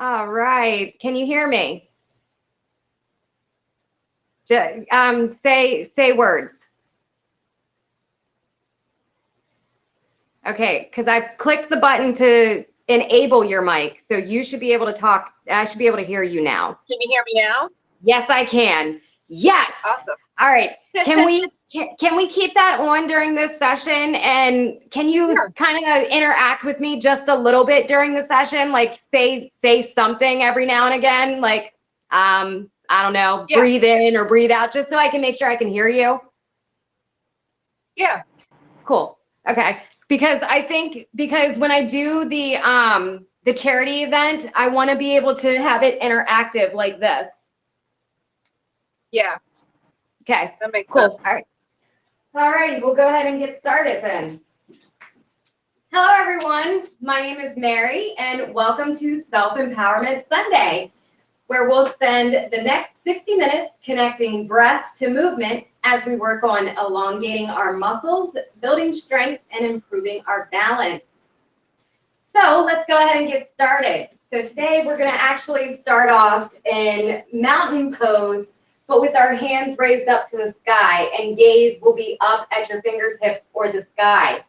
All right. Can you hear me? Say words. Okay, because I've clicked the button to enable your mic, so you should be able to talk. I should be able to hear you now. Can you hear me now? Yes, I can. Yes. Awesome. All right. Can we keep that on during this session? And can you kind of interact with me just a little bit during the session? Like say something every now and again, like I don't know, breathe in or breathe out, just so I can make sure I can hear you. Yeah. Cool. Okay. Because when I do the charity event, I want to be able to have it interactive like this. Yeah. Okay. That makes cool. sense. All right. All righty. We'll go ahead and get started then. Hello, everyone. My name is Mary, and welcome to Self-Empowerment Sunday, where we'll spend the next 60 minutes connecting breath to movement as we work on elongating our muscles, building strength, and improving our balance. So let's go ahead and get started. So today we're going to actually start off in mountain pose, but with our hands raised up to the sky, and gaze will be up at your fingertips or the sky.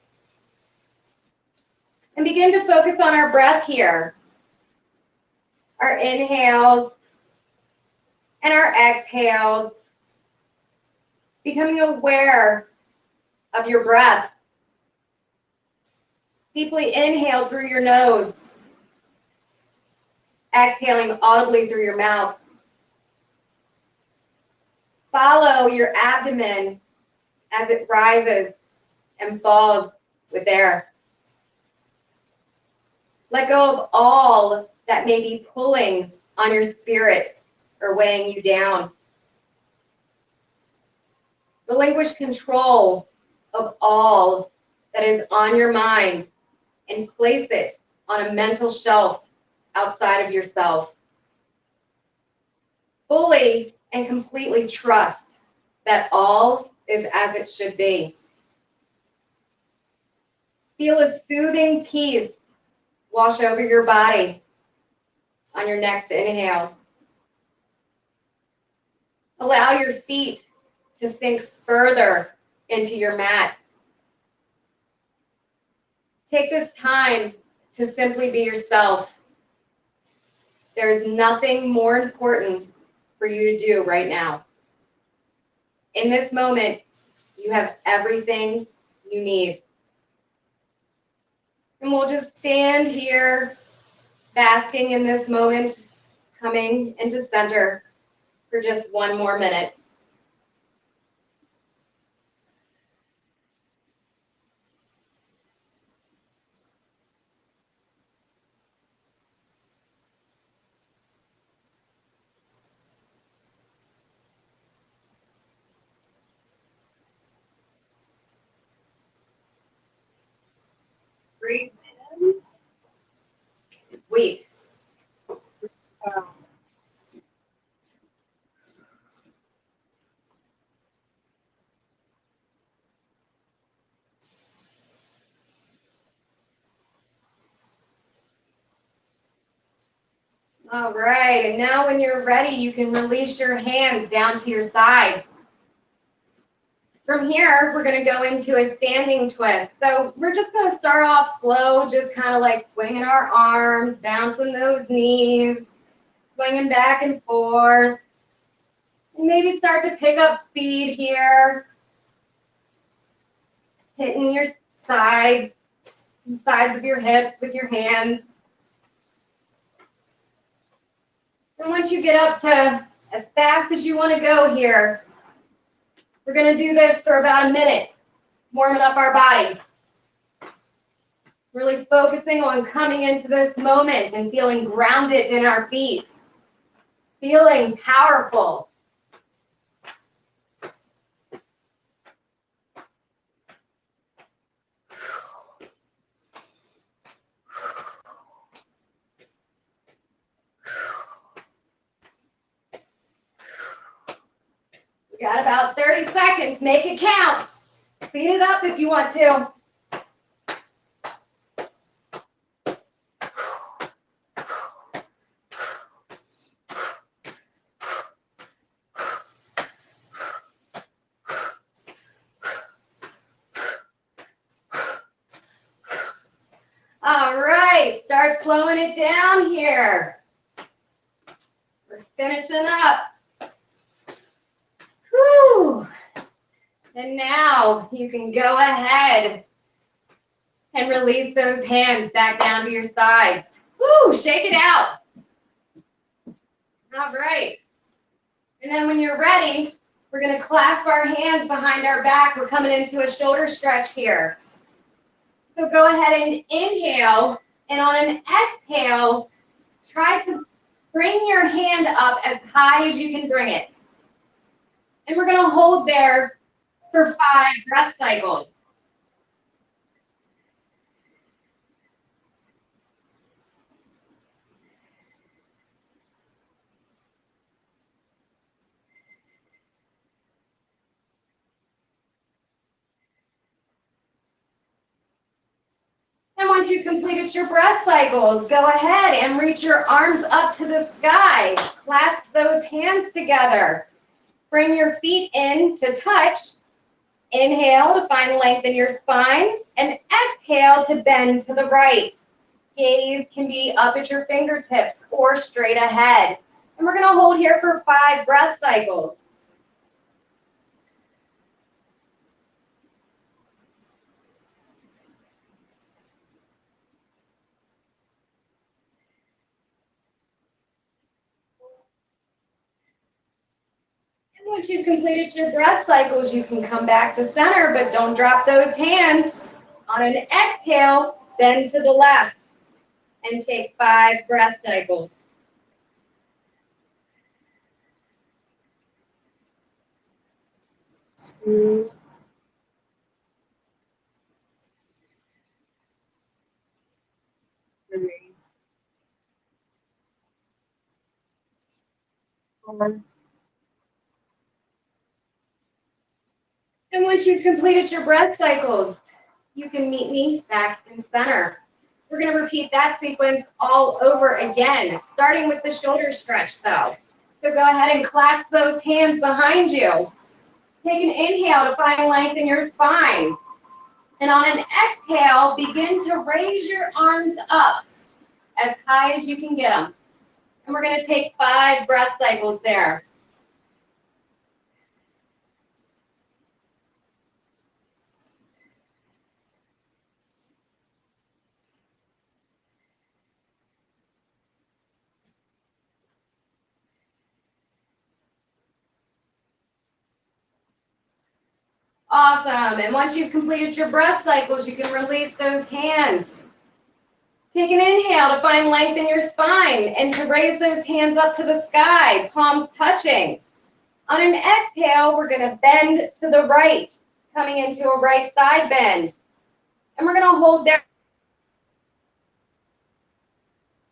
And begin to focus on our breath here. Our inhales and our exhales. Becoming aware of your breath. Deeply inhale through your nose. Exhaling audibly through your mouth. Follow your abdomen as it rises and falls with air. Let go of all that may be pulling on your spirit or weighing you down. Relinquish control of all that is on your mind and place it on a mental shelf outside of yourself. Fully and completely trust that all is as it should be. Feel a soothing peace wash over your body on your next inhale. Allow your feet to sink further into your mat. Take this time to simply be yourself. There is nothing more important for you to do right now. In this moment, you have everything you need. And we'll just stand here, basking in this moment, coming into center for just one more minute. Breathe in. Sweet. All right, and now when you're ready, you can release your hands down to your sides. From here, we're going to go into a standing twist. So we're just going to start off slow, just kind of like swinging our arms, bouncing those knees, swinging back and forth. And maybe start to pick up speed here. Hitting your sides of your hips with your hands. And once you get up to as fast as you want to go here, we're going to do this for about a minute, warming up our body. Really focusing on coming into this moment and feeling grounded in our feet. Feeling powerful. We got about 30 seconds. Make it count. Speed it up if you want to. right, start slowing it down here. We're finishing up. Whew. And now you can go ahead and release those hands back down to your sides. Woo, shake it out. All right. And then when you're ready, we're going to clasp our hands behind our back. We're coming into a shoulder stretch here. So go ahead and inhale, and on an exhale, try to bring your hand up as high as you can bring it. And we're going to hold there for 5 breath cycles. And once you've completed your breath cycles, go ahead and reach your arms up to the sky. Clasp those hands together. Bring your feet in to touch. Inhale to find length in your spine, and exhale to bend to the right. Gaze can be up at your fingertips or straight ahead. And we're going to hold here for 5 breath cycles. And once you've completed your breath cycles, you can come back to center, but don't drop those hands. On an exhale, bend to the left and take 5 breath cycles. Two, 3, 4. And once you've completed your breath cycles, you can meet me back in center. We're going to repeat that sequence all over again, starting with the shoulder stretch though. So go ahead and clasp those hands behind you. Take an inhale to find length in your spine. And on an exhale, begin to raise your arms up as high as you can get them. And we're going to take 5 breath cycles there. Awesome. And once you've completed your breath cycles, you can release those hands. Take an inhale to find length in your spine and to raise those hands up to the sky, palms touching. On an exhale, we're going to bend to the right, coming into a right side bend. And we're going to hold there.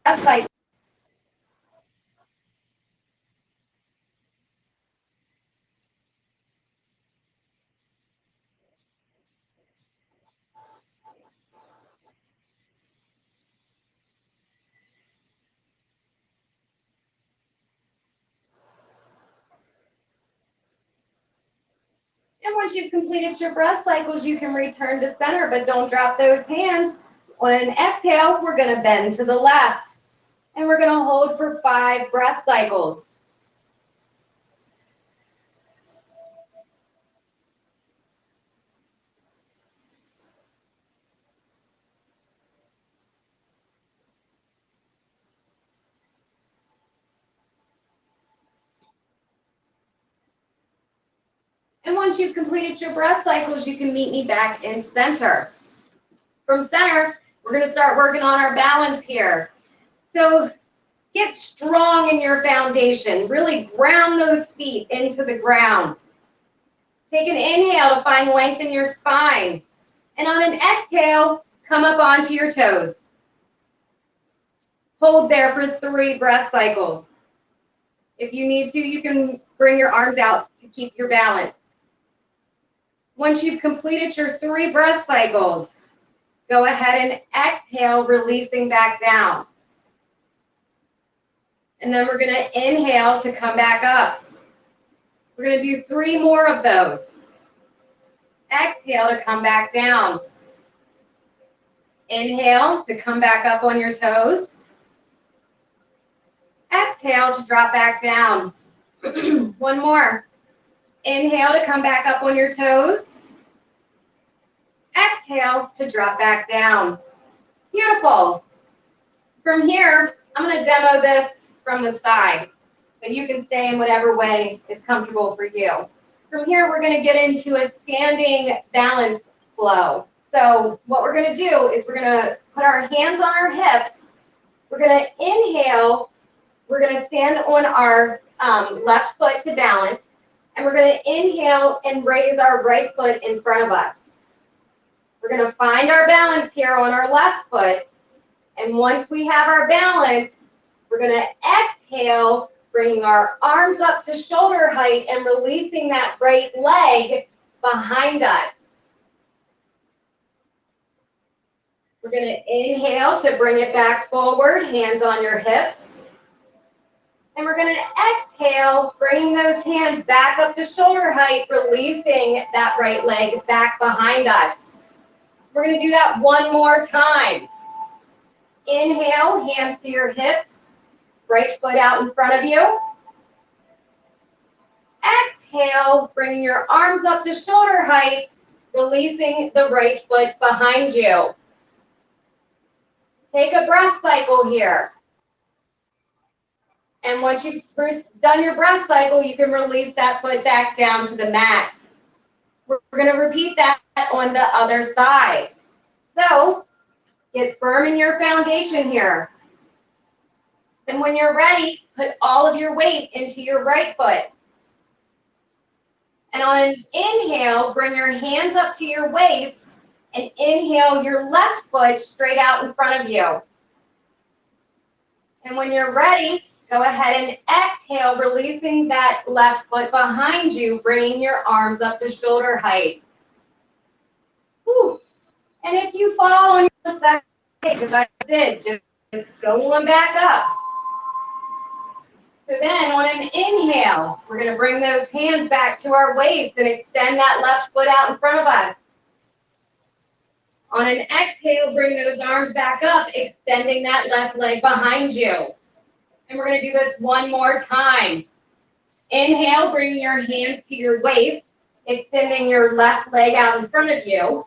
Breath cycle. And once you've completed your breath cycles, you can return to center, but don't drop those hands. On an exhale, we're going to bend to the left. And we're going to hold for 5 breath cycles. And once you've completed your breath cycles, you can meet me back in center. From center, we're going to start working on our balance here. So get strong in your foundation. Really ground those feet into the ground. Take an inhale to find length in your spine. And on an exhale, come up onto your toes. Hold there for 3 breath cycles. If you need to, you can bring your arms out to keep your balance. Once you've completed your 3 breath cycles, go ahead and exhale, releasing back down. And then we're going to inhale to come back up. We're going to do 3 more of those. Exhale to come back down. Inhale to come back up on your toes. Exhale to drop back down. One more. Inhale to come back up on your toes. Exhale to drop back down. Beautiful. From here, I'm going to demo this from the side, but you can stay in whatever way is comfortable for you. From here, we're going to get into a standing balance flow. So what we're going to do is we're going to put our hands on our hips. We're going to inhale. We're going to stand on our left foot to balance, and we're going to inhale and raise our right foot in front of us. We're going to find our balance here on our left foot, and once we have our balance, we're going to exhale, bringing our arms up to shoulder height and releasing that right leg behind us. We're going to inhale to bring it back forward, hands on your hips. And we're going to exhale, bringing those hands back up to shoulder height, releasing that right leg back behind us. We're going to do that one more time. Inhale, hands to your hips, right foot out in front of you. Exhale, bringing your arms up to shoulder height, releasing the right foot behind you. Take a breath cycle here. And once you've done your breath cycle, you can release that foot back down to the mat. We're going to repeat that on the other side. So, get firm in your foundation here. And when you're ready, put all of your weight into your right foot. And on an inhale, bring your hands up to your waist and inhale your left foot straight out in front of you. And when you're ready, go ahead and exhale, releasing that left foot behind you, bringing your arms up to shoulder height. Whew. And if you fall on your side, because I did, just go on back up. So then on an inhale, we're going to bring those hands back to our waist and extend that left foot out in front of us. On an exhale, bring those arms back up, extending that left leg behind you. And we're going to do this one more time. Inhale, bring your hands to your waist, extending your left leg out in front of you.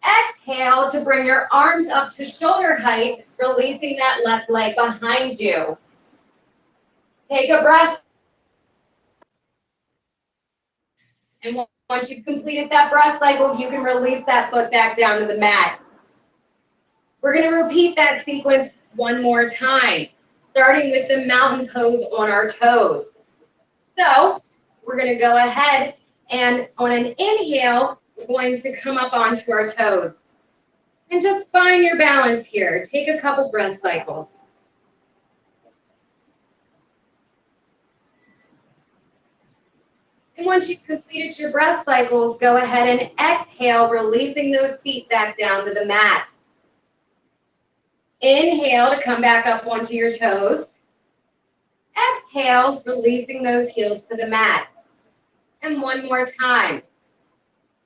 Exhale to bring your arms up to shoulder height, releasing that left leg behind you. Take a breath. And once you've completed that breath cycle, you can release that foot back down to the mat. We're going to repeat that sequence one more time, starting with the mountain pose on our toes. So we're going to go ahead and on an inhale, we're going to come up onto our toes. And just find your balance here. Take a couple breath cycles. And once you've completed your breath cycles, go ahead and exhale, releasing those feet back down to the mat. Inhale to come back up onto your toes. Exhale, releasing those heels to the mat. And one more time.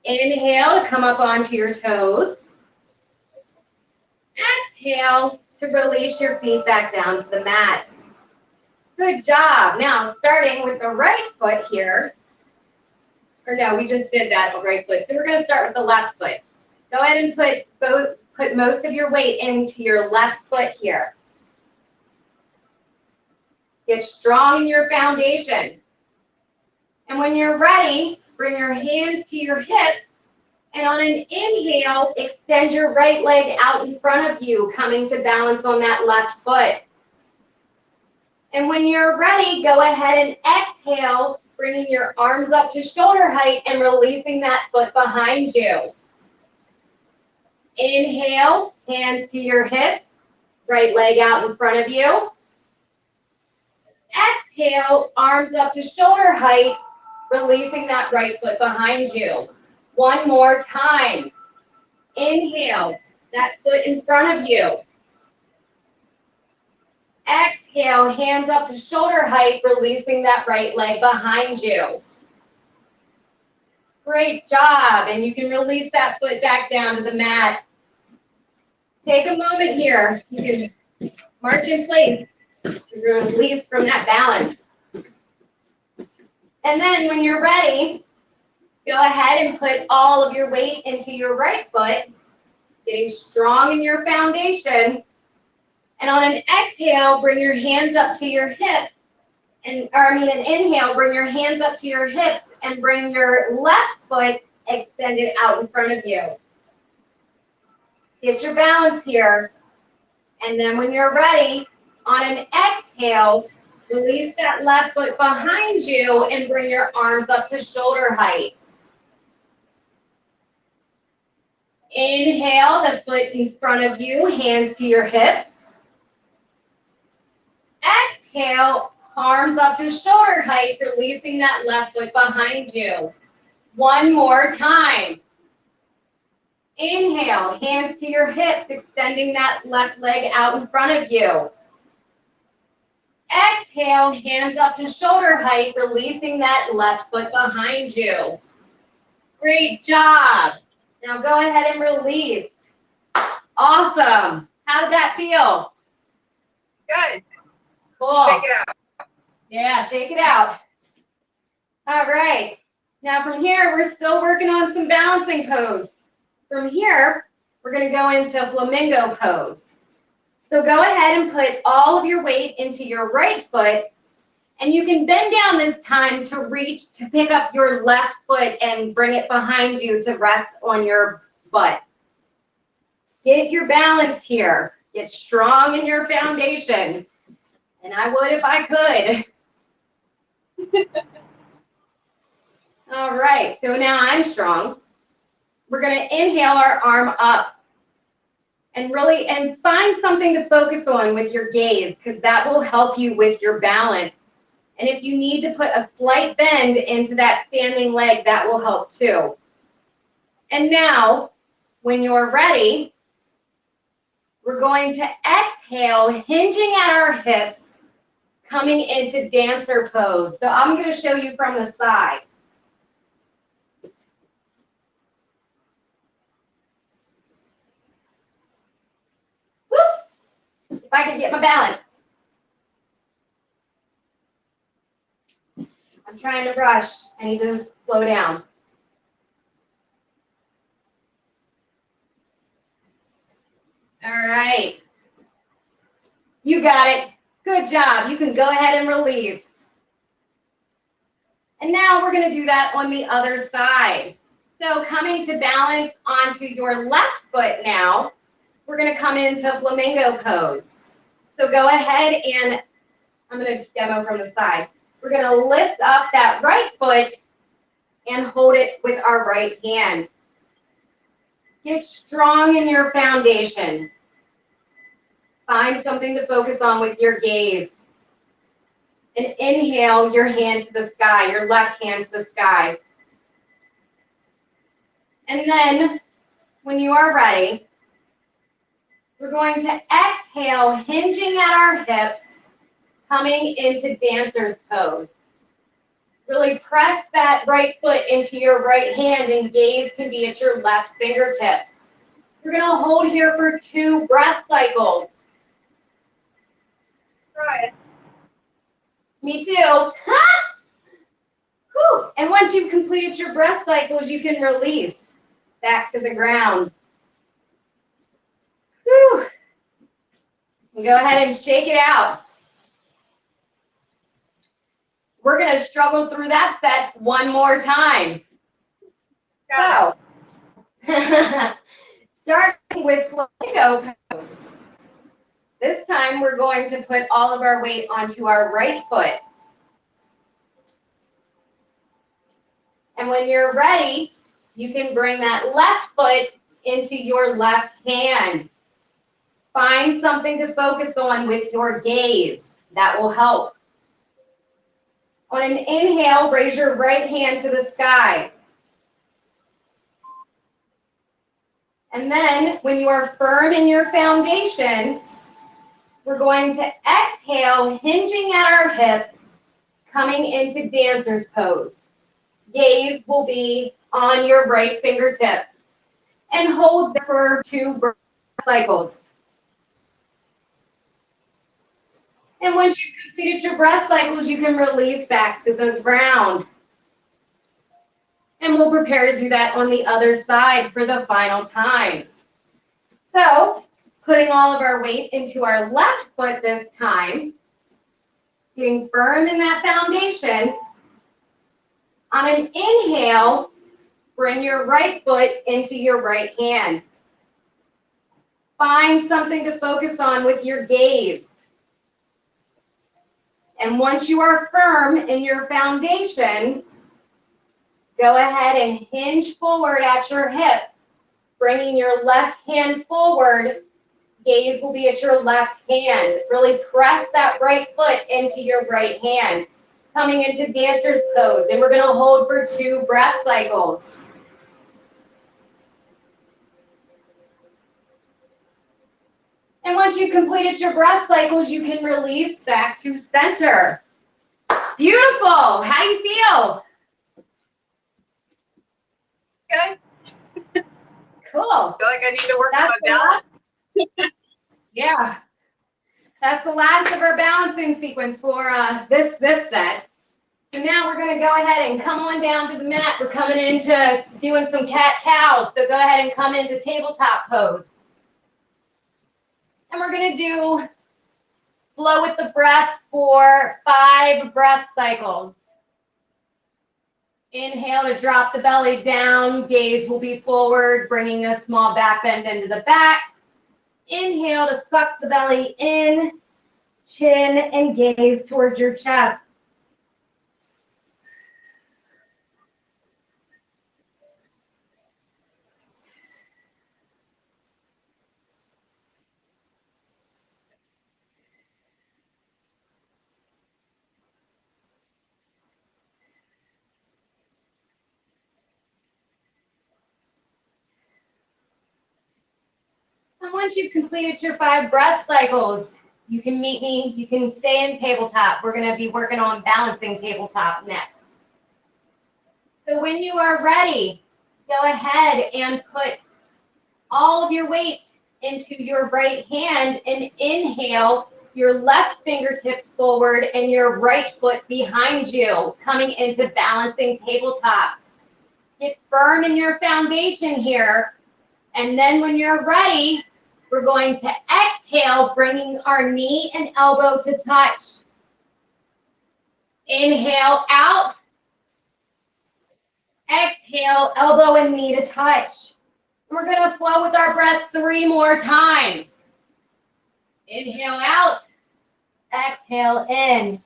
Inhale to come up onto your toes. Exhale to release your feet back down to the mat. Good job. Now, starting with the right foot here. Or no, we just did that on right foot. So we're going to start with the left foot. Go ahead and put most of your weight into your left foot here. Get strong in your foundation. And when you're ready, bring your hands to your hips. And on an inhale, extend your right leg out in front of you, coming to balance on that left foot. And when you're ready, go ahead and exhale, bringing your arms up to shoulder height and releasing that foot behind you. Inhale, hands to your hips, right leg out in front of you. Exhale, arms up to shoulder height, releasing that right foot behind you. One more time. Inhale, that foot in front of you. Exhale, hands up to shoulder height, releasing that right leg behind you. Great job. And you can release that foot back down to the mat. Take a moment here. You can march in place to release from that balance. And then when you're ready, go ahead and put all of your weight into your right foot, getting strong in your foundation. And on an exhale, bring your hands up to your hips. An inhale, bring your hands up to your hips and bring your left foot extended out in front of you. Get your balance here. And then when you're ready, on an exhale, release that left foot behind you and bring your arms up to shoulder height. Inhale, the foot in front of you, hands to your hips. Exhale, arms up to shoulder height, releasing that left foot behind you. One more time. Inhale, hands to your hips, extending that left leg out in front of you. Exhale, hands up to shoulder height, releasing that left foot behind you. Great job. Now go ahead and release. Awesome. How did that feel? Good. Cool. Shake it out. Yeah, shake it out. All right. Now from here, we're still working on some balancing pose. From here, we're going to go into flamingo pose. So go ahead and put all of your weight into your right foot, and you can bend down this time to reach to pick up your left foot and bring it behind you to rest on your butt. Get your balance here. Get strong in your foundation. And I would if I could. All right, so now I'm strong. We're going to inhale our arm up and find something to focus on with your gaze, because that will help you with your balance. And if you need to put a slight bend into that standing leg, that will help too. And now, when you're ready, we're going to exhale, hinging at our hips, coming into dancer pose. So I'm going to show you from the side. Whoop. If I can get my balance. I'm trying to rush. I need to slow down. All right. You got it. Good job. You can go ahead and release. And now we're going to do that on the other side. So coming to balance onto your left foot now, we're going to come into flamingo pose. So go ahead and I'm going to demo from the side. We're going to lift up that right foot and hold it with our right hand. Get strong in your foundation. Find something to focus on with your gaze. And inhale your hand to the sky, your left hand to the sky. And then, when you are ready, we're going to exhale, hinging at our hips, coming into dancer's pose. Really press that right foot into your right hand, and gaze can be at your left fingertips. We're going to hold here for 2 breath cycles. Try it. Me too. Whew. And once you've completed your breath cycles, you can release back to the ground. Whew. And go ahead and shake it out. We're going to struggle through that set one more time. So, starting with flamingo pose. This time we're going to put all of our weight onto our right foot. And when you're ready, you can bring that left foot into your left hand. Find something to focus on with your gaze. That will help. On an inhale, raise your right hand to the sky. And then, when you are firm in your foundation, we're going to exhale, hinging at our hips, coming into dancer's pose. Gaze will be on your right fingertips. And hold there for 2 breath cycles. And once you've completed your breath cycles, you can release back to the ground. And we'll prepare to do that on the other side for the final time. So, putting all of our weight into our left foot this time, getting firm in that foundation. On an inhale, bring your right foot into your right hand. Find something to focus on with your gaze. And once you are firm in your foundation, go ahead and hinge forward at your hips, bringing your left hand forward. Gaze will be at your left hand. Really press that right foot into your right hand. Coming into dancer's pose, and we're going to hold for 2 breath cycles. And once you've completed your breath cycles, you can release back to center. Beautiful. How you feel? Good. Cool. I feel like I need to work on my balance. Yeah. That's the last of our balancing sequence for this set. So now we're going to go ahead and come on down to the mat. We're coming into doing some cat-cows. So go ahead and come into tabletop pose. And we're going to do flow with the breath for 5 breath cycles. Inhale to drop the belly down. Gaze will be forward, bringing a small back bend into the back. Inhale to suck the belly in, chin and gaze towards your chest. And once you've completed your 5 breath cycles, you can meet me. You can stay in tabletop. We're going to be working on balancing tabletop next. So when you are ready, go ahead and put all of your weight into your right hand and inhale your left fingertips forward and your right foot behind you, coming into balancing tabletop. Get firm in your foundation here. And then when you're ready, we're going to exhale, bringing our knee and elbow to touch. Inhale out. Exhale, elbow and knee to touch. And we're going to flow with our breath 3 more times. Inhale out. Exhale in.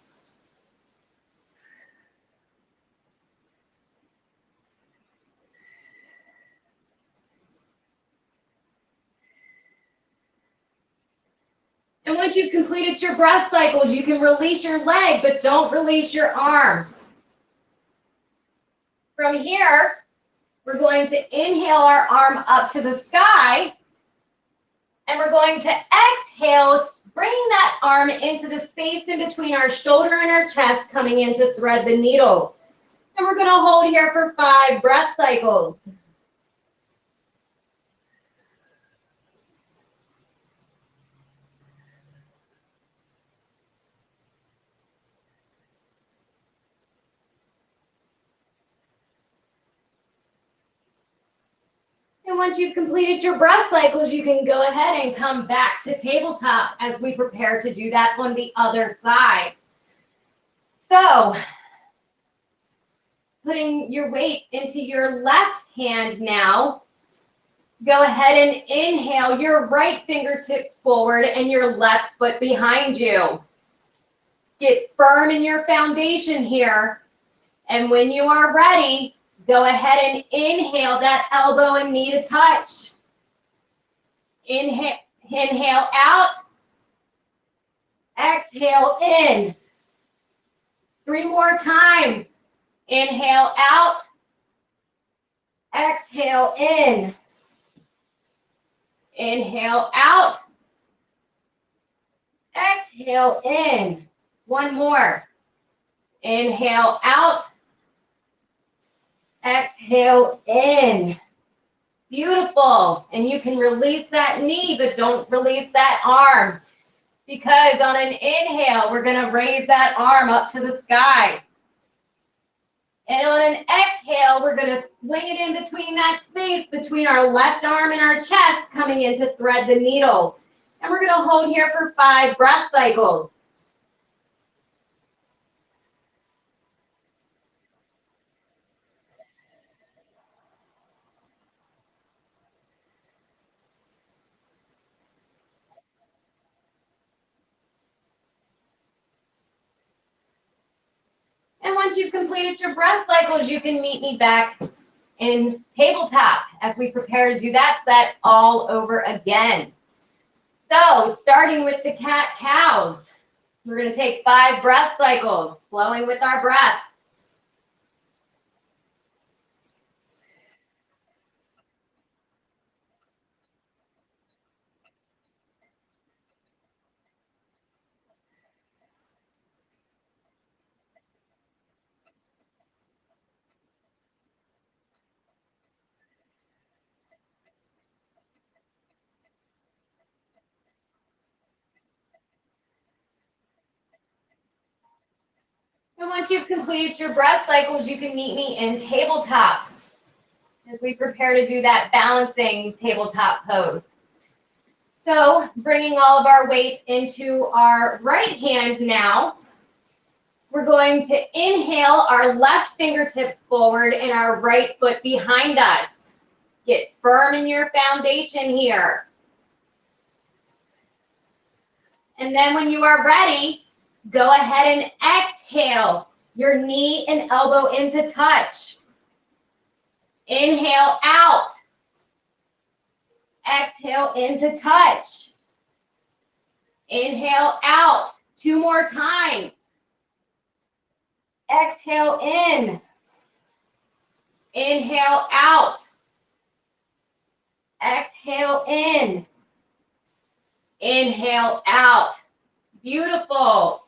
And once you've completed your breath cycles, you can release your leg, but don't release your arm. From here, we're going to inhale our arm up to the sky, and we're going to exhale, bringing that arm into the space in between our shoulder and our chest, coming in to thread the needle. And we're going to hold here for 5 breath cycles. And once you've completed your breath cycles, you can go ahead and come back to tabletop as we prepare to do that on the other side. So, putting your weight into your left hand now, go ahead and inhale your right fingertips forward and your left foot behind you. Get firm in your foundation here. And when you are ready, go ahead and inhale that elbow and knee to touch. Inhale out. Exhale in. 3 more times. Inhale out. Exhale in. Inhale out. Exhale in. 1 more. Inhale out. Exhale in. Beautiful. And you can release that knee, but don't release that arm. Because on an inhale, we're going to raise that arm up to the sky. And on an exhale, we're going to swing it in between that space between our left arm and our chest, coming in to thread the needle. And we're going to hold here for 5 breath cycles. And once you've completed your breath cycles, you can meet me back in tabletop as we prepare to do that set all over again. So starting with the cat-cows, we're going to take 5 breath cycles, flowing with our breath. And once you've completed your breath cycles, you can meet me in tabletop as we prepare to do that balancing tabletop pose. So bringing all of our weight into our right hand now, we're going to inhale our left fingertips forward and our right foot behind us. Get firm in your foundation here. And then when you are ready, go ahead and exhale your knee and elbow into touch. Inhale out. Exhale into touch. Inhale out. 2 more times. Exhale in. Inhale out. Exhale in. Inhale out. Beautiful.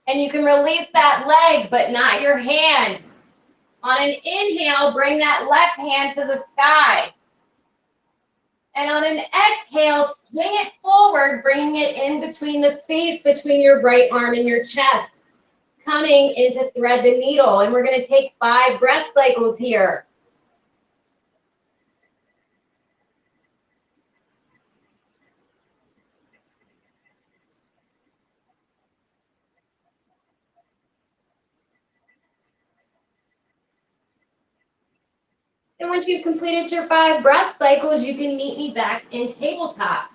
And you can release that leg, but not your hand. On an inhale, bring that left hand to the sky. And on an exhale, swing it forward, bringing it in between the space between your right arm and your chest, coming into thread the needle. And we're going to take 5 breath cycles here. And once you've completed your 5 breath cycles, you can meet me back in tabletop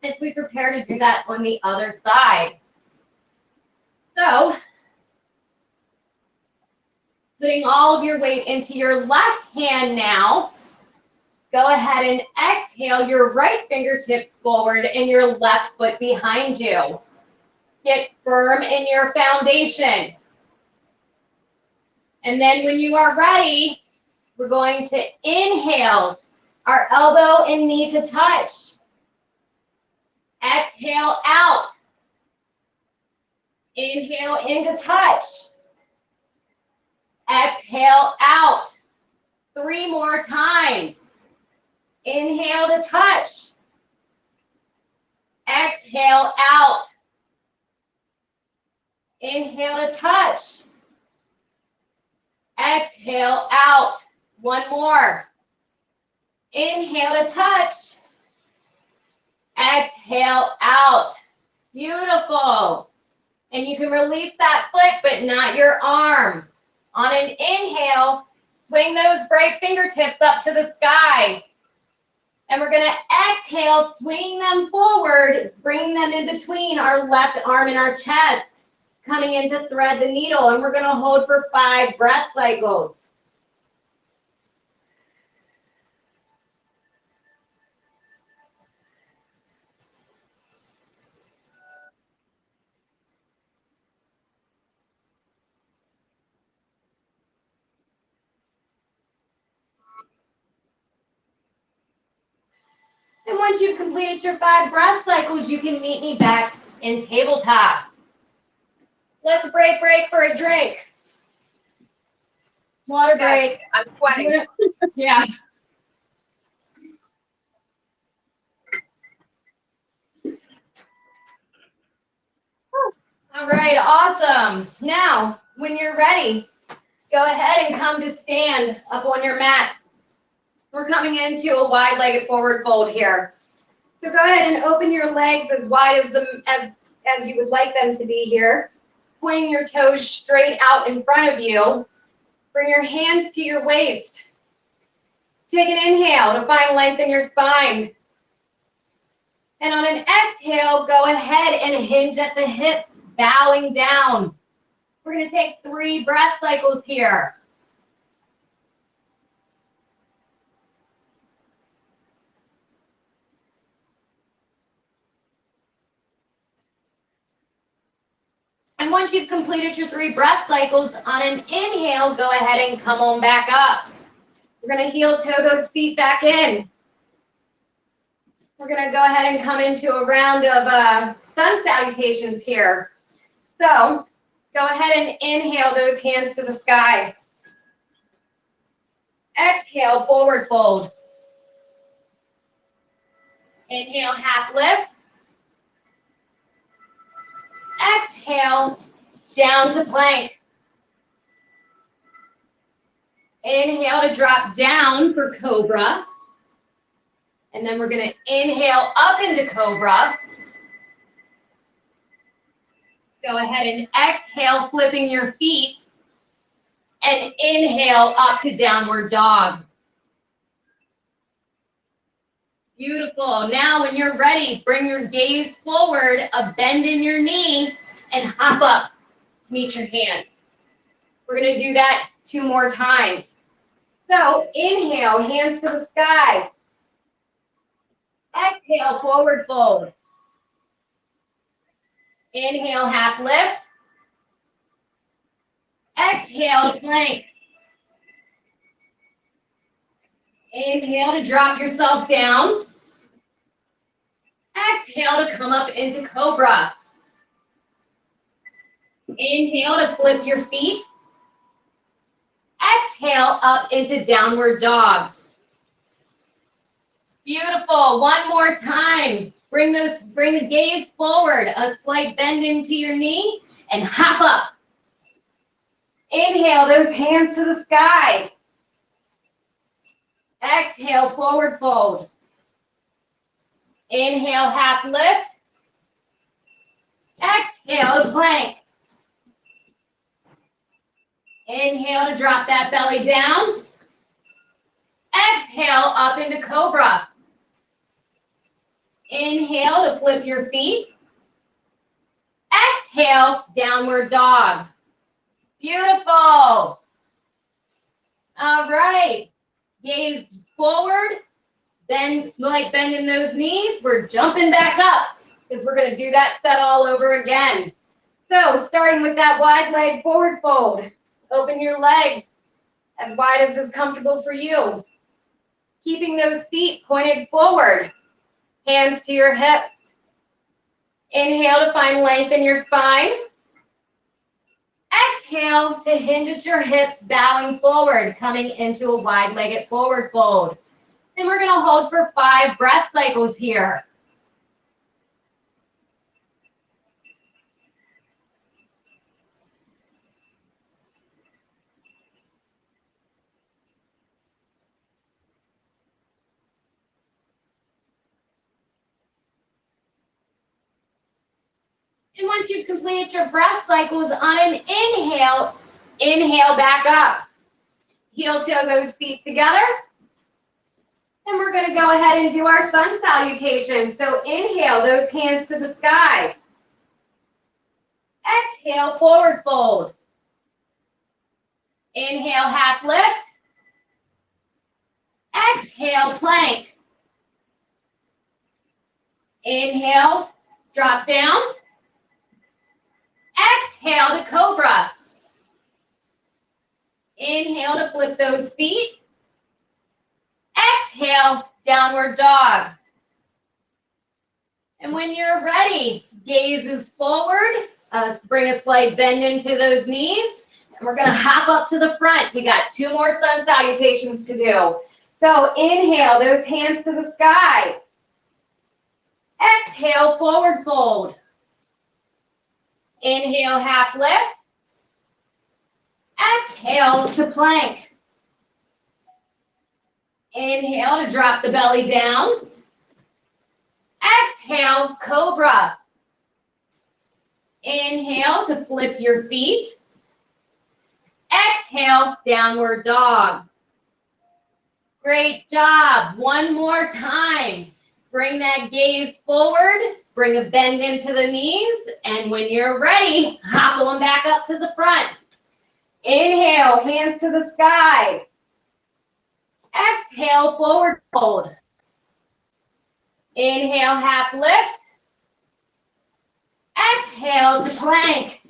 as we prepare to do that on the other side. So, putting all of your weight into your left hand now, go ahead and exhale your right fingertips forward and your left foot behind you. Get firm in your foundation. And then when you are ready, we're going to inhale our elbow and knee to touch. Exhale out. Inhale into touch. Exhale out. 3 more times. Inhale to touch. Exhale out. Inhale to touch. Exhale out. 1 more. Inhale to touch. Exhale out. Beautiful. And you can release that foot, but not your arm. On an inhale, swing those right fingertips up to the sky. And we're going to exhale, swing them forward, bring them in between our left arm and our chest, coming in to thread the needle. And we're going to hold for 5 breath cycles. And once you've completed your 5 breath cycles, you can meet me back in tabletop. Let's break for a drink. Water break. I'm sweating. Yeah. right, awesome. Now, when you're ready, go ahead and come to stand up on your mat. We're coming into a wide-legged forward fold here. So go ahead and open your legs as wide as you would like them to be here. Pointing your toes straight out in front of you. Bring your hands to your waist. Take an inhale to find length in your spine. And on an exhale, go ahead and hinge at the hips, bowing down. We're going to take 3 breath cycles here. And once you've completed your 3 breath cycles, on an inhale, go ahead and come on back up. We're going to heel toe those feet back in. We're going to go ahead and come into a round of sun salutations here. So go ahead and inhale those hands to the sky. Exhale, forward fold. Inhale, half lift. Exhale, down to plank. Inhale to drop down for cobra. And then we're going to inhale up into cobra. Go ahead and exhale, flipping your feet. And inhale up to downward dog. Beautiful. Now when you're ready, bring your gaze forward, a bend in your knee, and hop up to meet your hands. We're going to do that 2 more times. So inhale, hands to the sky. Exhale, forward fold. Inhale, half lift. Exhale, plank. Inhale to drop yourself down. Exhale to come up into cobra. Inhale to flip your feet. Exhale up into downward dog. Beautiful. 1 more time. Bring the gaze forward, a slight bend into your knee, and hop up. Inhale those hands to the sky. Exhale, forward fold. Inhale, half lift. Exhale to plank. Inhale to drop that belly down. Exhale up into cobra. Inhale to flip your feet. Exhale, downward dog. Beautiful. All right. Gaze forward. Bend in those knees. We're jumping back up because we're going to do that set all over again. So starting with that wide leg forward fold. Open your legs as wide as is comfortable for you. Keeping those feet pointed forward. Hands to your hips. Inhale to find length in your spine. Exhale to hinge at your hips, bowing forward, coming into a wide-legged forward fold. And we're going to hold for 5 breath cycles here. And once you've completed your breath cycles, on an inhale, inhale back up. Heel toe those feet together. And we're going to go ahead and do our sun salutation. So inhale those hands to the sky. Exhale, forward fold. Inhale, half lift. Exhale, plank. Inhale, drop down. Exhale to cobra. Inhale to flip those feet. Exhale, downward dog. And when you're ready, gaze is forward. Bring a slight bend into those knees. And we're going to hop up to the front. We got 2 more sun salutations to do. So inhale those hands to the sky. Exhale, forward fold. Inhale, half lift. Exhale to plank. Inhale to drop the belly down. Exhale, cobra. Inhale to flip your feet. Exhale, downward dog. Great job. One more time. Bring that gaze forward. Bring a bend into the knees. And when you're ready, hop on back up to the front. Inhale, hands to the sky. Exhale, forward fold. Inhale, half lift. Exhale to plank.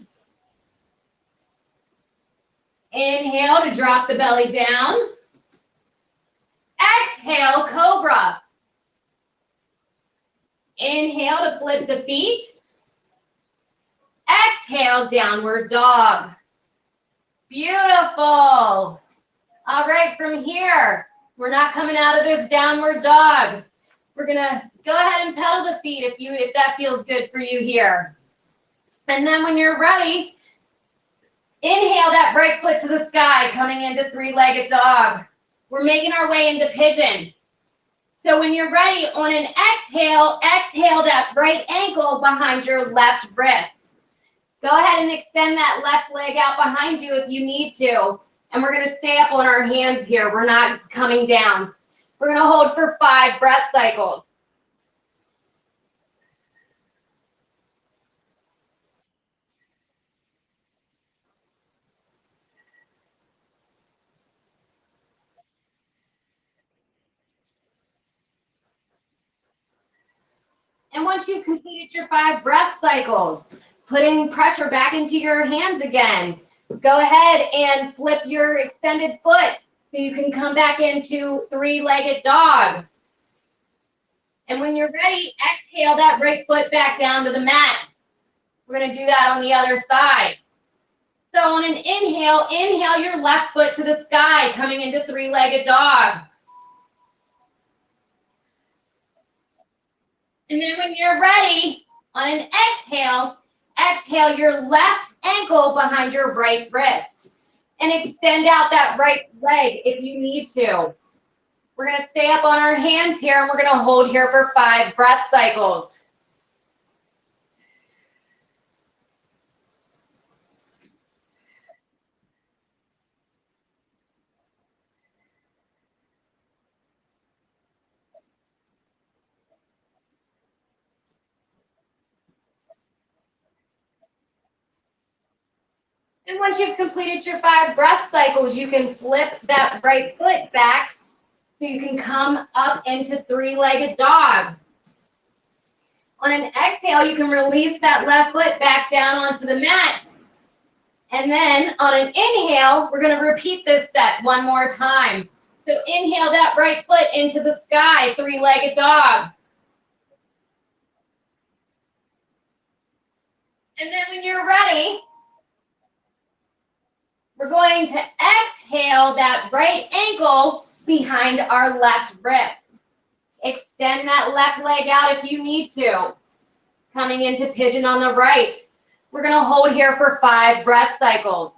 Inhale to drop the belly down. Exhale, cobra. Inhale to flip the feet. Exhale, downward dog. Beautiful. All right, from here, we're not coming out of this downward dog. We're gonna go ahead and pedal the feet if that feels good for you here. And then when you're ready, inhale that right foot to the sky, coming into three-legged dog. We're making our way into pigeon. So when you're ready, on an exhale, exhale that right ankle behind your left wrist. Go ahead and extend that left leg out behind you if you need to. And we're gonna stay up on our hands here. We're not coming down. We're gonna hold for 5 breath cycles. And once you've completed your 5 breath cycles, putting pressure back into your hands again, go ahead and flip your extended foot so you can come back into three-legged dog. And when you're ready, exhale that right foot back down to the mat. We're going to do that on the other side. So on an inhale, inhale your left foot to the sky, coming into three-legged dog. And then when you're ready, on an exhale, exhale your left ankle behind your right wrist. And extend out that right leg if you need to. We're going to stay up on our hands here, and we're going to hold here for 5 breath cycles. And once you've completed your 5 breath cycles, you can flip that right foot back so you can come up into three-legged dog. On an exhale, you can release that left foot back down onto the mat. And then on an inhale, we're going to repeat this set one more time. So inhale that right foot into the sky, three-legged dog. And then when you're ready, we're going to exhale that right ankle behind our left wrist. Extend that left leg out if you need to. Coming into pigeon on the right. We're going to hold here for 5 breath cycles.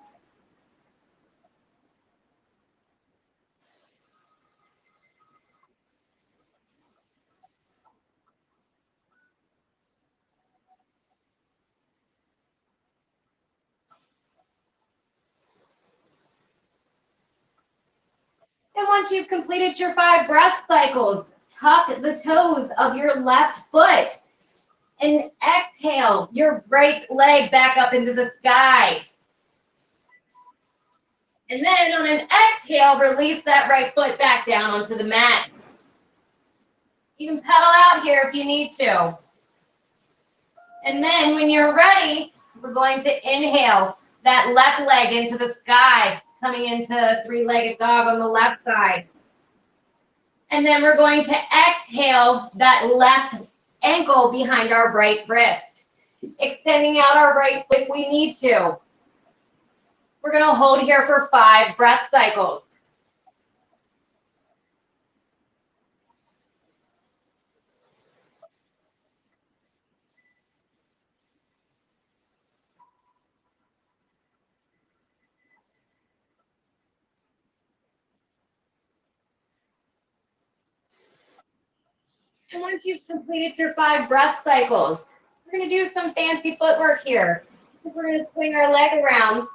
And once you've completed your 5 breath cycles, tuck the toes of your left foot and exhale your right leg back up into the sky. And then on an exhale, release that right foot back down onto the mat. You can pedal out here if you need to. And then when you're ready, we're going to inhale that left leg into the sky, coming into three-legged dog on the left side. And then we're going to exhale that left ankle behind our right wrist, extending out our right foot if we need to. We're going to hold here for 5 breath cycles. And once you've completed your 5 breath cycles, we're going to do some fancy footwork here. We're going to swing our leg around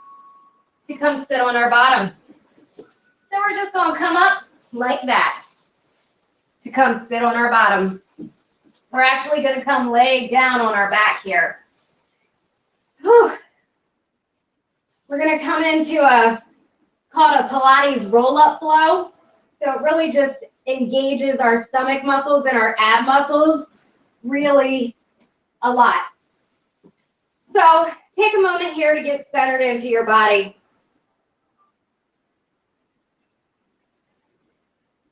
to come sit on our bottom. So we're just going to come up like that to come sit on our bottom. We're actually going to come lay down on our back here. Whew. We're going to come into called a Pilates roll-up flow. So it really just engages our stomach muscles and our ab muscles really a lot. So take a moment here to get centered into your body.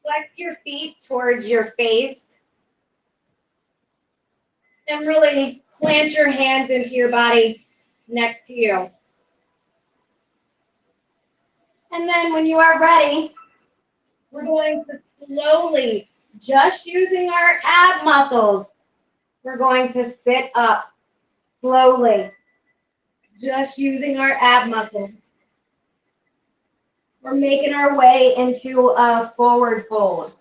Flex your feet towards your face. And really plant your hands into your body next to you. And then when you are ready, we're going to slowly, just using our ab muscles, we're going to sit up slowly, just using our ab muscles. We're making our way into a forward fold.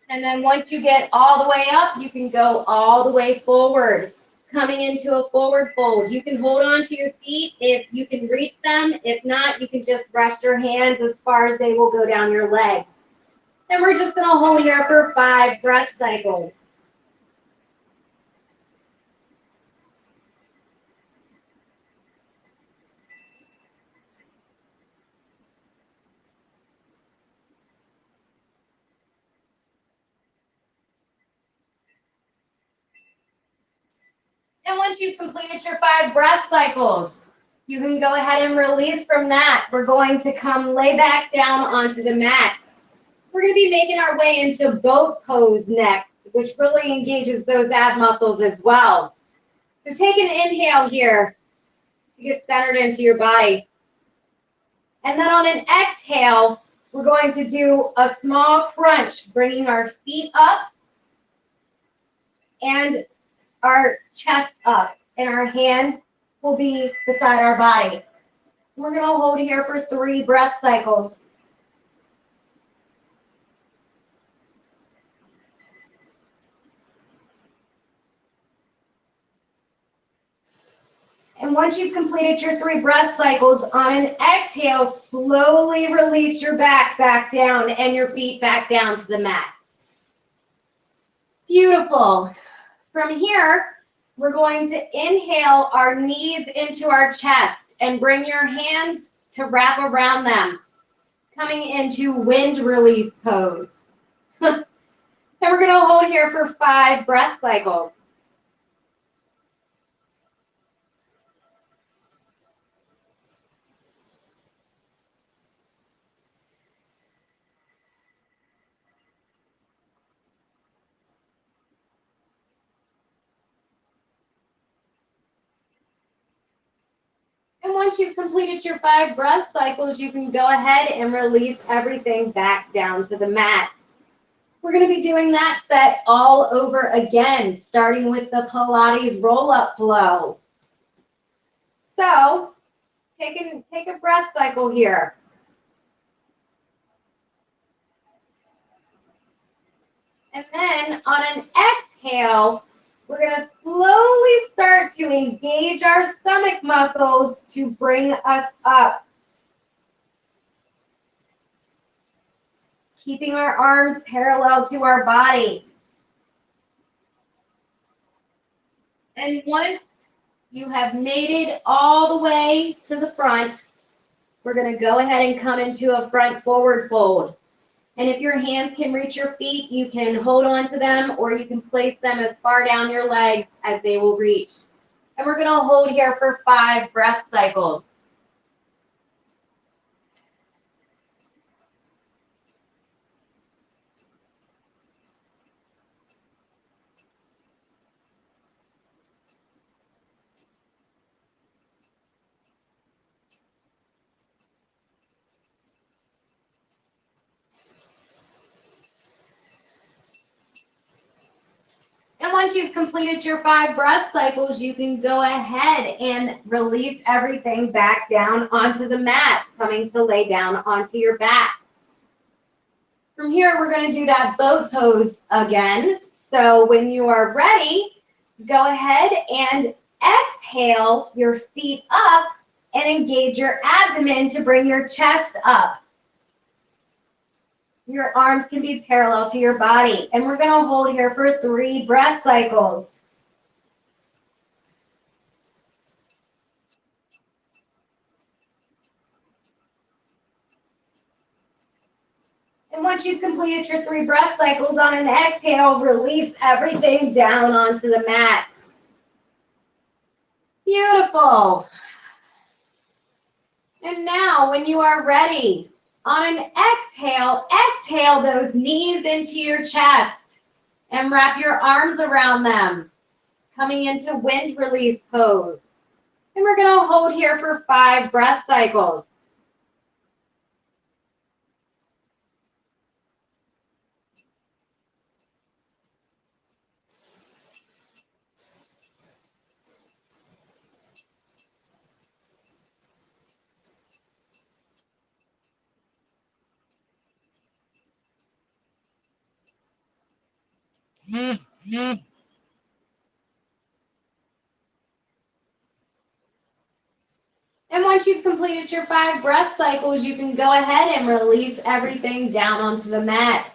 And then once you get all the way up, you can go all the way forward, coming into a forward fold. You can hold on to your feet if you can reach them. If not, you can just rest your hands as far as they will go down your leg. And we're just going to hold here for 5 breath cycles. And once you've completed your 5 breath cycles, you can go ahead and release from that. We're going to come lay back down onto the mat. We're going to be making our way into boat pose next, which really engages those ab muscles as well. So take an inhale here to get centered into your body. And then on an exhale, we're going to do a small crunch, bringing our feet up and our chest up, and our hands will be beside our body. We're going to hold here for 3 breath cycles. And once you've completed your 3 breath cycles, on an exhale, slowly release your back down and your feet back down to the mat. Beautiful. From here, we're going to inhale our knees into our chest and bring your hands to wrap around them, coming into wind release pose. And we're going to hold here for 5 breath cycles. And once you've completed your 5 breath cycles, you can go ahead and release everything back down to the mat. We're going to be doing that set all over again, starting with the Pilates roll-up flow. So take a breath cycle here. And then on an exhale, we're going to slowly start to engage our stomach muscles to bring us up. Keeping our arms parallel to our body. And once you have made it all the way to the front, we're going to go ahead and come into a front forward fold. And if your hands can reach your feet, you can hold on to them, or you can place them as far down your legs as they will reach. And we're going to hold here for 5 breath cycles. And once you've completed your 5 breath cycles, you can go ahead and release everything back down onto the mat, coming to lay down onto your back. From here, we're going to do that boat pose again. So when you are ready, go ahead and exhale your feet up and engage your abdomen to bring your chest up. Your arms can be parallel to your body. And we're going to hold here for 3 breath cycles. And once you've completed your 3 breath cycles, on an exhale, release everything down onto the mat. Beautiful. And now, when you are ready, on an exhale, exhale those knees into your chest and wrap your arms around them, coming into wind release pose. And we're going to hold here for 5 breath cycles. And once you've completed your 5 breath cycles, you can go ahead and release everything down onto the mat.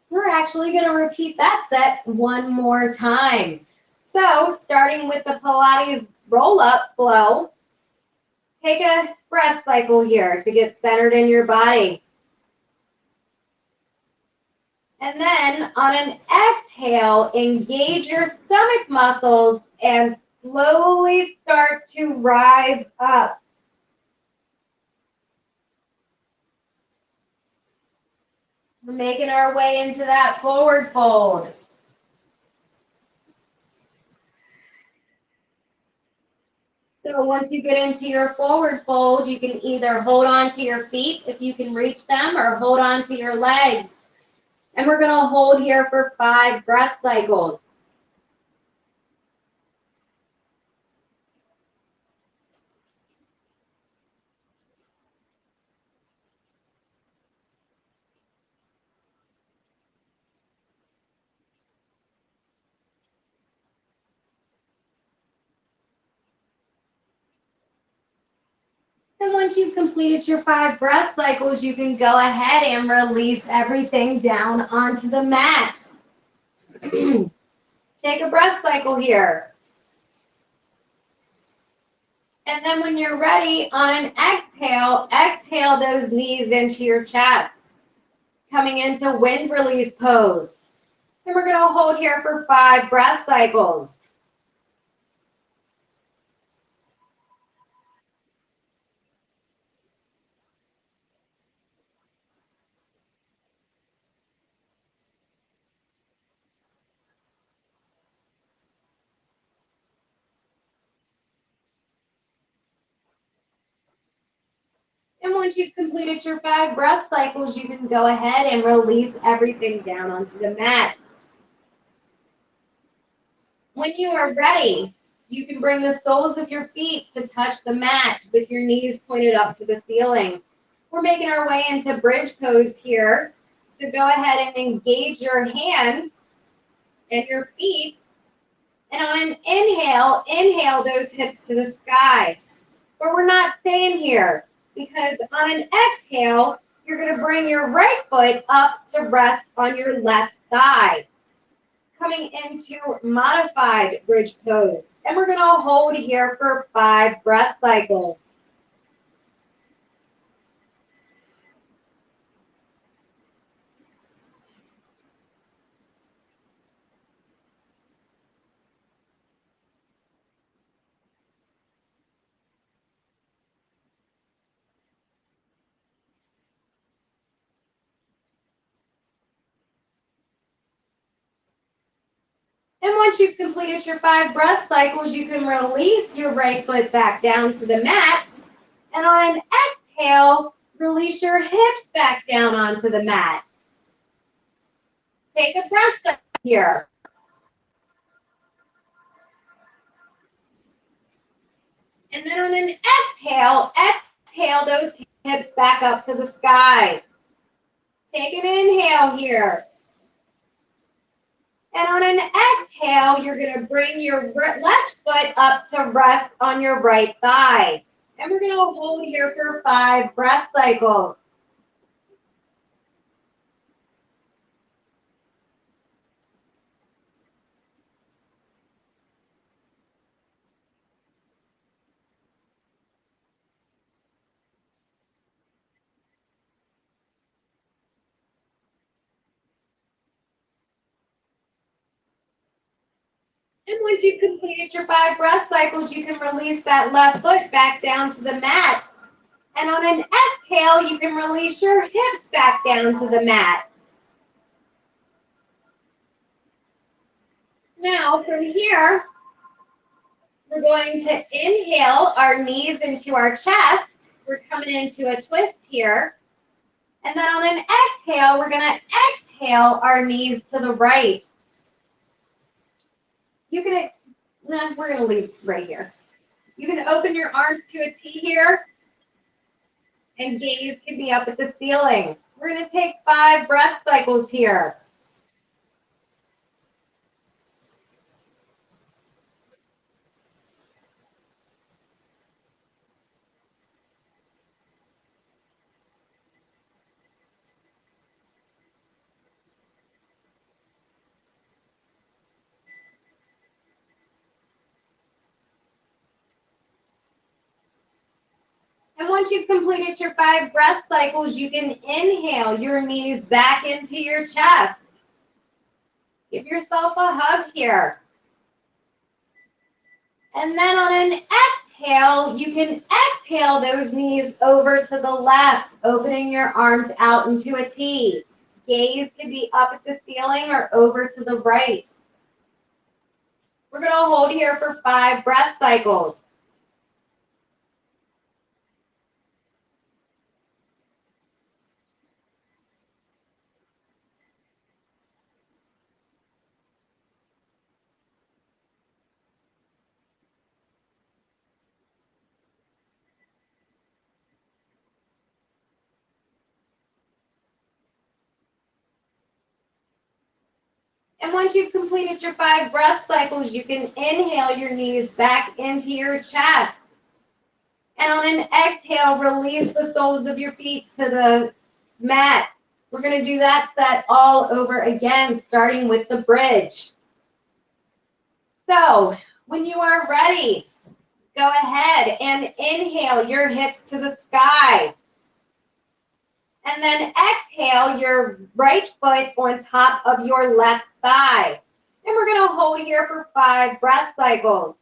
We're actually going to repeat that set one more time. So, starting with the Pilates roll-up flow, take a breath cycle here to get centered in your body. And then on an exhale, engage your stomach muscles and slowly start to rise up. We're making our way into that forward fold. So once you get into your forward fold, you can either hold on to your feet if you can reach them, or hold on to your legs. And we're going to hold here for 5 breath cycles. And once you've completed your 5 breath cycles, you can go ahead and release everything down onto the mat. Take a breath cycle here. And then when you're ready, on an exhale, exhale those knees into your chest, coming into wind release pose. And we're going to hold here for 5 breath cycles. And once you've completed your 5 breath cycles, you can go ahead and release everything down onto the mat. When you are ready, you can bring the soles of your feet to touch the mat with your knees pointed up to the ceiling. We're making our way into bridge pose here. So go ahead and engage your hands and your feet. And on an inhale, inhale those hips to the sky. But we're not staying here, because on an exhale, you're going to bring your right foot up to rest on your left thigh, coming into modified bridge pose. And we're going to hold here for 5 breath cycles. And once you've completed your 5 breath cycles, you can release your right foot back down to the mat. And on an exhale, release your hips back down onto the mat. Take a breath cycle here. And then on an exhale, exhale those hips back up to the sky. Take an inhale here. And on an exhale, you're going to bring your left foot up to rest on your right thigh. And we're going to hold here for 5 breath cycles. And once you've completed your 5 breath cycles, you can release that left foot back down to the mat. And on an exhale, you can release your hips back down to the mat. Now, from here, we're going to inhale our knees into our chest. We're coming into a twist here. And then on an exhale, we're going to exhale our knees to the right. You can, we're going to leave right here. You can open your arms to a T here, and gaze can be up at the ceiling. We're going to take 5 breath cycles here. And once you've completed your 5 breath cycles, you can inhale your knees back into your chest. Give yourself a hug here. And then on an exhale, you can exhale those knees over to the left, opening your arms out into a T. Gaze can be up at the ceiling or over to the right. We're going to hold here for 5 breath cycles. And once you've completed your 5 breath cycles, you can inhale your knees back into your chest. And on an exhale, release the soles of your feet to the mat. We're going to do that set all over again, starting with the bridge. So when you are ready, go ahead and inhale your hips to the sky. And then exhale your right foot on top of your left thigh. And we're going to hold here for 5 breath cycles.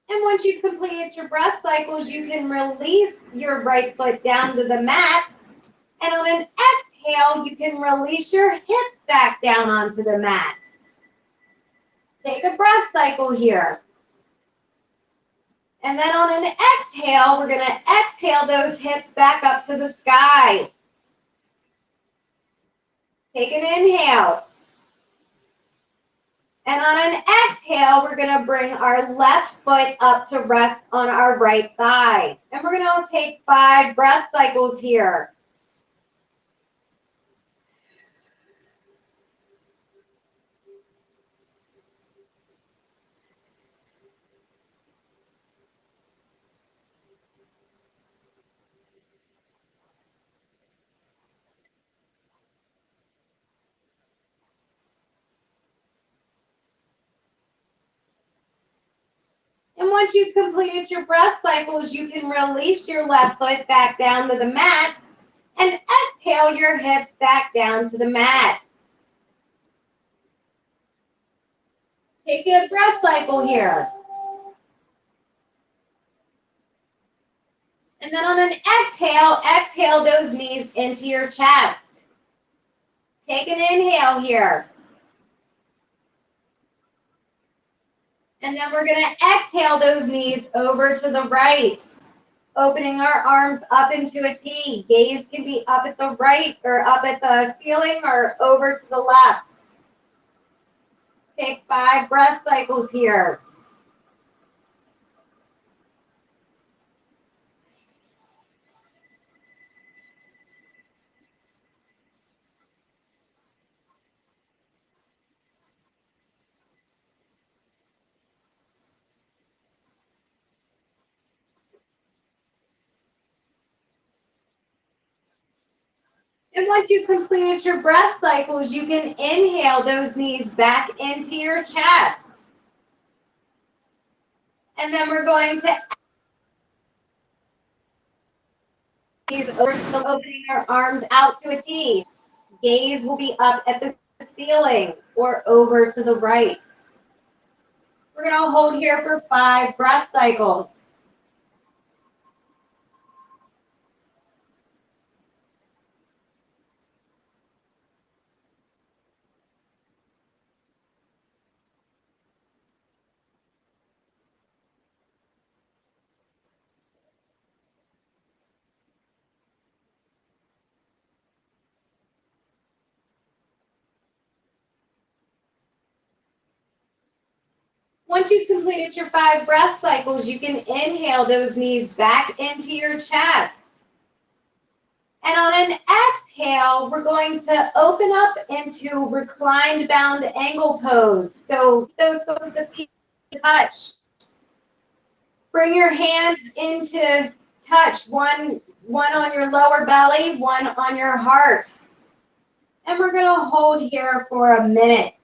And once you've completed your breath cycles, you can release your right foot down to the mat. And on an exhale, you can release your hips back down onto the mat. Take a breath cycle here. And then on an exhale, we're going to exhale those hips back up to the sky. Take an inhale. And on an exhale, we're going to bring our left foot up to rest on our right thigh. And we're going to take 5 breath cycles here. And once you've completed your breath cycles, you can release your left foot back down to the mat and exhale your hips back down to the mat. Take a breath cycle here. And then on an exhale, exhale those knees into your chest. Take an inhale here. And then we're going to exhale those knees over to the right. Opening our arms up into a T. Gaze can be up at the right or up at the ceiling or over to the left. Take 5 breath cycles here. And once you've completed your breath cycles, you can inhale those knees back into your chest. And then we're going to opening our arms out to a T. Gaze will be up at the ceiling or over to the right. We're going to hold here for 5 breath cycles. Once you've completed your 5 breath cycles, you can inhale those knees back into your chest. And on an exhale, we're going to open up into reclined bound angle pose. So those soles of the feet touch. Bring your hands into touch, one on your lower belly, one on your heart. And we're going to hold here for a minute.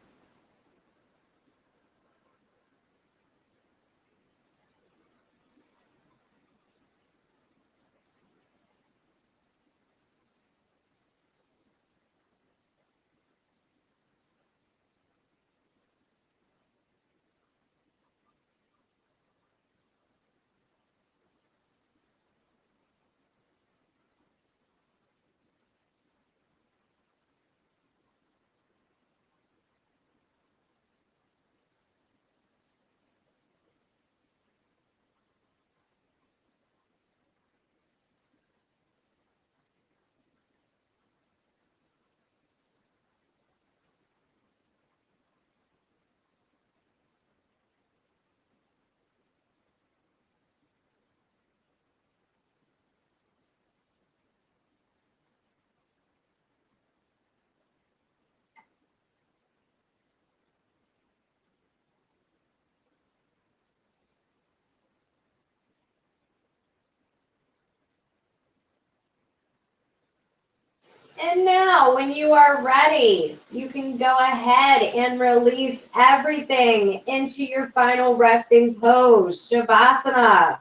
And now, when you are ready, you can go ahead and release everything into your final resting pose, Shavasana.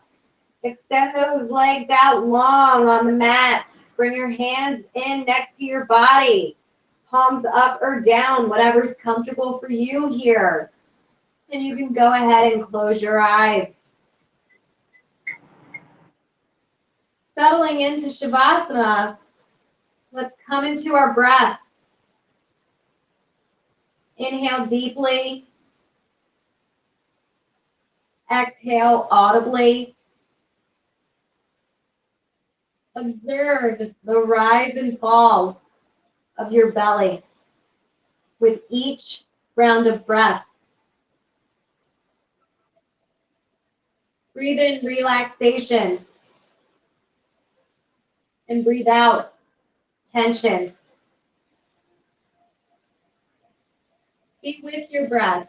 Extend those legs out long on the mat. Bring your hands in next to your body. Palms up or down, whatever's comfortable for you here. And you can go ahead and close your eyes. Settling into Shavasana, let's come into our breath. Inhale deeply. Exhale audibly. Observe the rise and fall of your belly with each round of breath. Breathe in relaxation and breathe out tension. Be with your breath.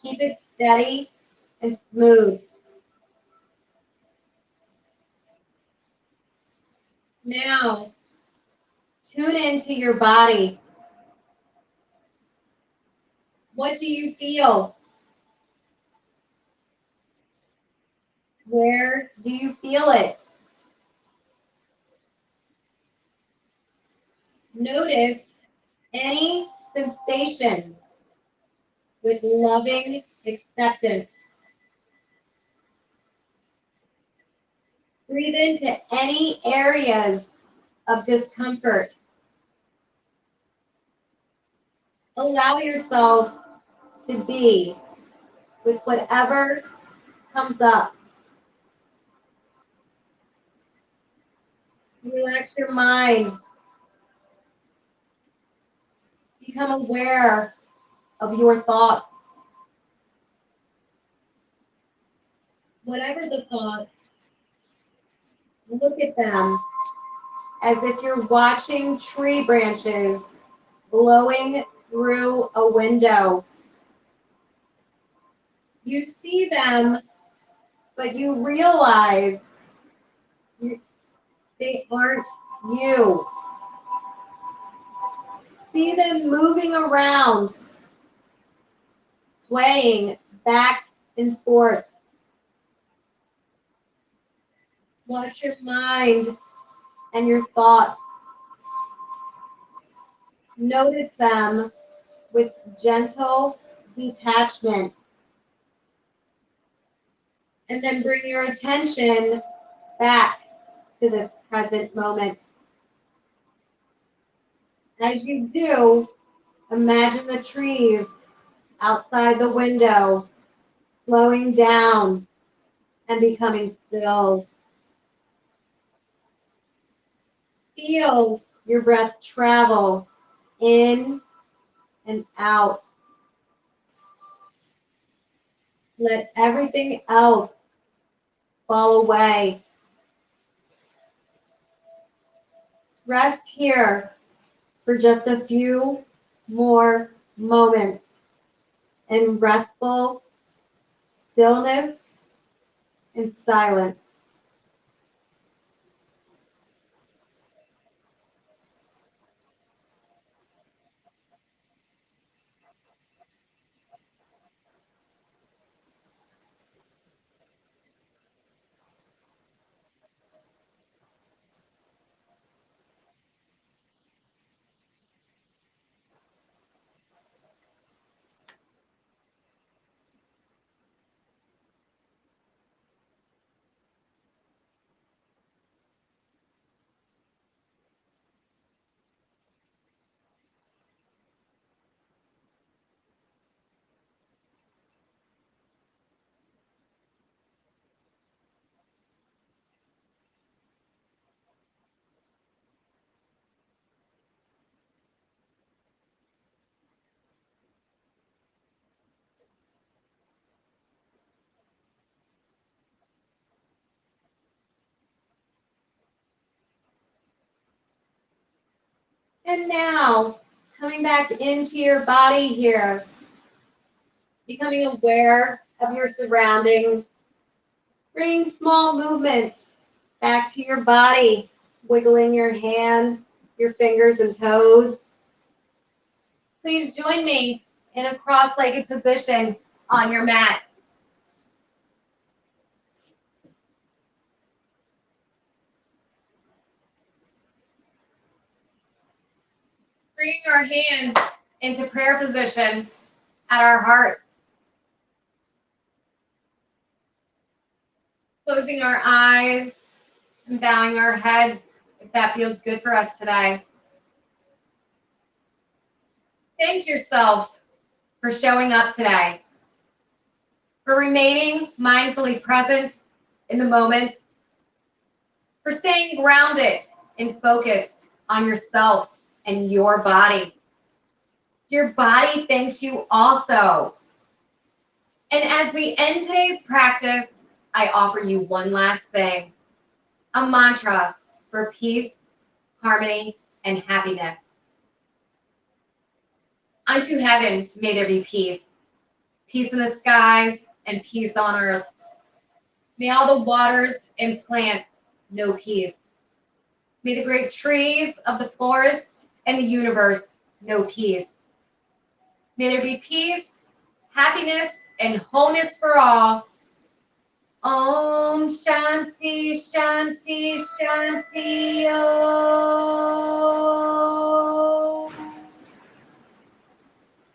Keep it steady and smooth. Now, tune into your body. What do you feel? Where do you feel it? Notice any sensations with loving acceptance. Breathe into any areas of discomfort. Allow yourself to be with whatever comes up. Relax your mind. Become aware of your thoughts. Whatever the thoughts, look at them as if you're watching tree branches blowing through a window. You see them, but you realize they aren't you. See them moving around, swaying back and forth. Watch your mind and your thoughts. Notice them with gentle detachment. And then bring your attention back to this present moment. As you do, imagine the trees outside the window slowing down and becoming still. Feel your breath travel in and out. Let everything else fall away. Rest here for just a few more moments in restful stillness and silence. And now, coming back into your body here, becoming aware of your surroundings, bringing small movements back to your body, wiggling your hands, your fingers and toes. Please join me in a cross-legged position on your mat. Bringing our hands into prayer position at our hearts. Closing our eyes and bowing our heads if that feels good for us today. Thank yourself for showing up today, for remaining mindfully present in the moment, for staying grounded and focused on yourself and your body. Your body thanks you also. And as we end today's practice, I offer you one last thing, a mantra for peace, harmony, and happiness. Unto heaven may there be peace, peace in the skies and peace on earth. May all the waters and plants know peace. May the great trees of the forest and the universe know peace. May there be peace, happiness, and wholeness for all. Om Shanti Shanti Shanti Om.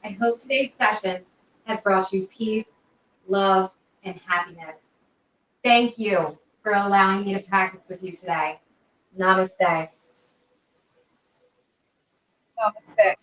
I hope today's session has brought you peace, love, and happiness. Thank you for allowing me to practice with you today. Namaste. Namaste.